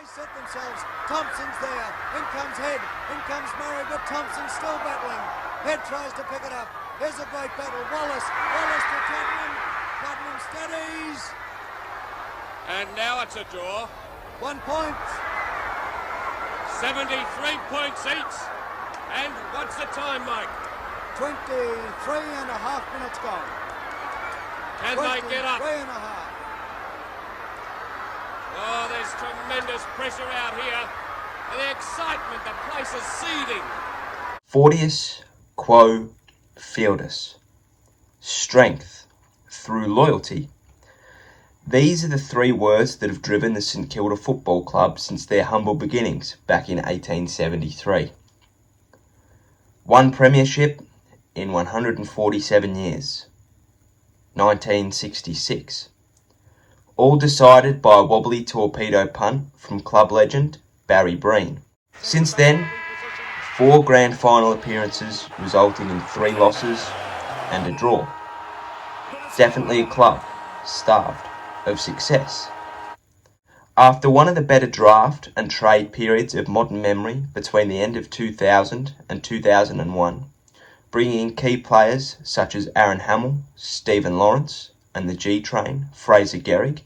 set themselves. Thompson's there. In comes Head. In comes Murray, but Thompson's still battling. Head tries to pick it up. Here's a great battle. Wallace to Tottenham. Tottenham steadies. And now it's a draw. 1 point. 73 points each. And what's the time, Mike? 23 and a half minutes gone. Can they get up? 23 and a half. Oh, there's tremendous pressure out here. And the excitement, the place is seething. Fortius quo fieldus. Strength through loyalty. These are the three words that have driven the St Kilda Football Club since their humble beginnings back in 1873. One premiership in 147 years. 1966. All decided by a wobbly torpedo punt from club legend Barry Breen. Since then, 4 grand final appearances resulting in 3 losses and a draw. Definitely a club starved of success. After one of the better draft and trade periods of modern memory between the end of 2000 and 2001, bringing in key players such as Aaron Hamill, Stephen Lawrence and the G-Train, Fraser Gehrig,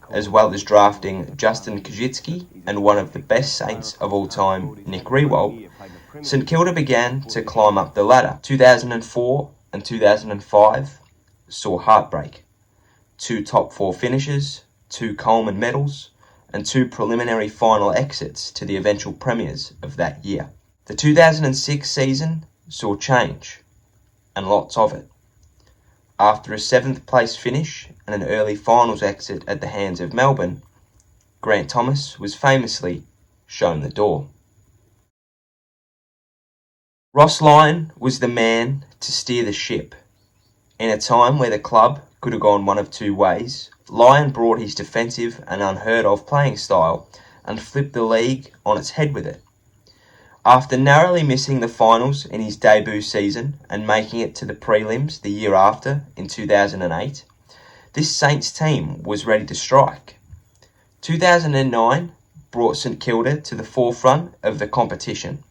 as well as drafting Justin Kajitsky and one of the best Saints of all time, Nick Riewoldt, St Kilda began to climb up the ladder. 2004 and 2005 saw heartbreak. 2 top 4 finishes, 2 Coleman medals, and 2 preliminary final exits to the eventual premiers of that year. The 2006 season saw change, and lots of it. After a 7th place finish and an early finals exit at the hands of Melbourne, Grant Thomas was famously shown the door. Ross Lyon was the man to steer the ship. In a time where the club could have gone one of 2 ways, Lyon brought his defensive and unheard of playing style and flipped the league on its head with it. After narrowly missing the finals in his debut season and making it to the prelims the year after in 2008, this Saints team was ready to strike. 2009 brought St Kilda to the forefront of the competition.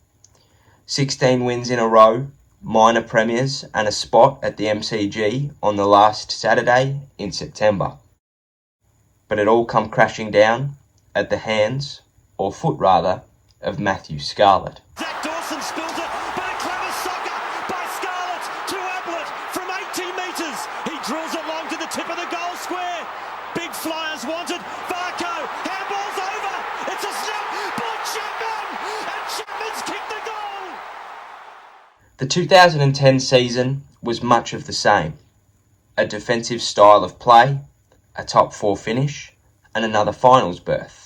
16 wins in a row, minor premiers and a spot at the MCG on the last Saturday in September. But it all come crashing down at the hands, or foot rather, of Matthew Scarlett. Zach Dawson spills it, but a clever sucker by Scarlett to Ablett from 18 metres. He drills it long to the tip of the goal square. Big flyers wanted. Varco, handball's over. It's a snap. Ball Chapman, and Chapman's kicked the goal. The 2010 season was much of the same. A defensive style of play, a top 4 finish, and another finals berth.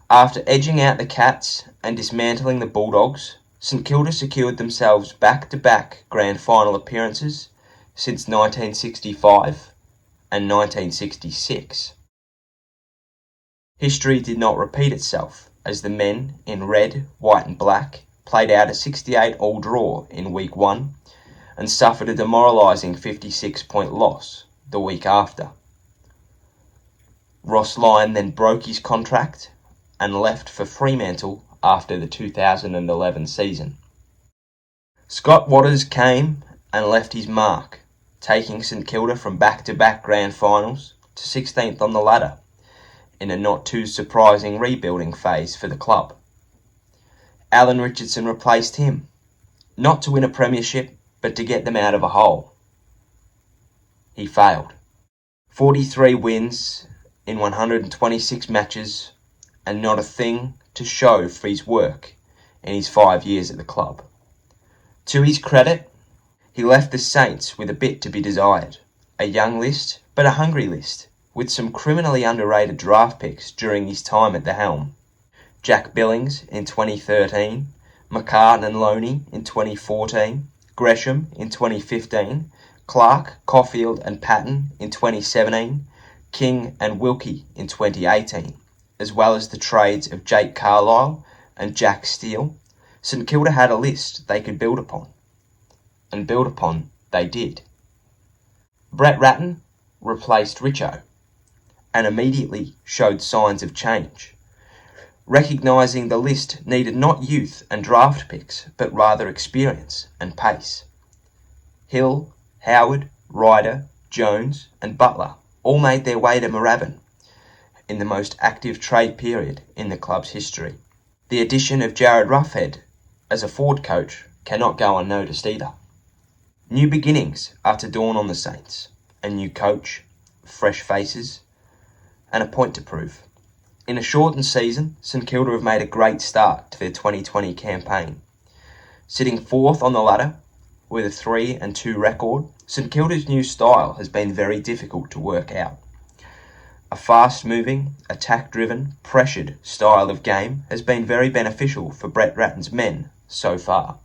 After edging out the Cats and dismantling the Bulldogs, St Kilda secured themselves back-to-back grand final appearances since 1965 and 1966. History did not repeat itself as the men in red, white and black played out a 68-all draw in week 1 and suffered a demoralising 56-point loss the week after. Ross Lyon then broke his contract and left for Fremantle after the 2011 season. Scott Watters came and left his mark, taking St Kilda from back-to-back grand finals to 16th on the ladder in a not too surprising rebuilding phase for the club. Alan Richardson replaced him, not to win a premiership, but to get them out of a hole. He failed. 43 wins in 126 matches, and not a thing to show for his work in his 5 years at the club. To his credit, he left the Saints with a bit to be desired. A young list, but a hungry list, with some criminally underrated draft picks during his time at the helm. Jack Billings in 2013, McCartan and Loney in 2014, Gresham in 2015, Clark, Caulfield and Patton in 2017, King and Wilkie in 2018, as well as the trades of Jake Carlisle and Jack Steele. St Kilda had a list they could build upon. And build upon they did. Brett Ratton replaced Richo and immediately showed signs of change. recognising the list needed not youth and draft picks, but rather experience and pace. Hill, Howard, Ryder, Jones and Butler all made their way to Moorabbin in the most active trade period in the club's history. The addition of Jared Roughead as a forward coach cannot go unnoticed either. New beginnings are to dawn on the Saints, a new coach, fresh faces, and a point to prove. In a shortened season, St Kilda have made a great start to their 2020 campaign. Sitting fourth on the ladder with a 3-2 record, St Kilda's new style has been very difficult to work out. A fast-moving, attack-driven, pressured style of game has been very beneficial for Brett Ratton's men so far.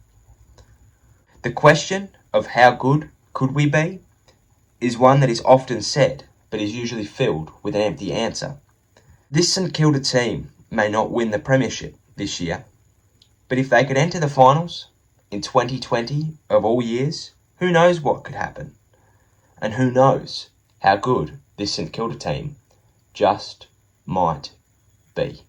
The question of how good could we be is one that is often said, but is usually filled with an empty answer. This St Kilda team may not win the premiership this year, but if they could enter the finals in 2020 of all years, who knows what could happen? And who knows how good this St Kilda team just might be.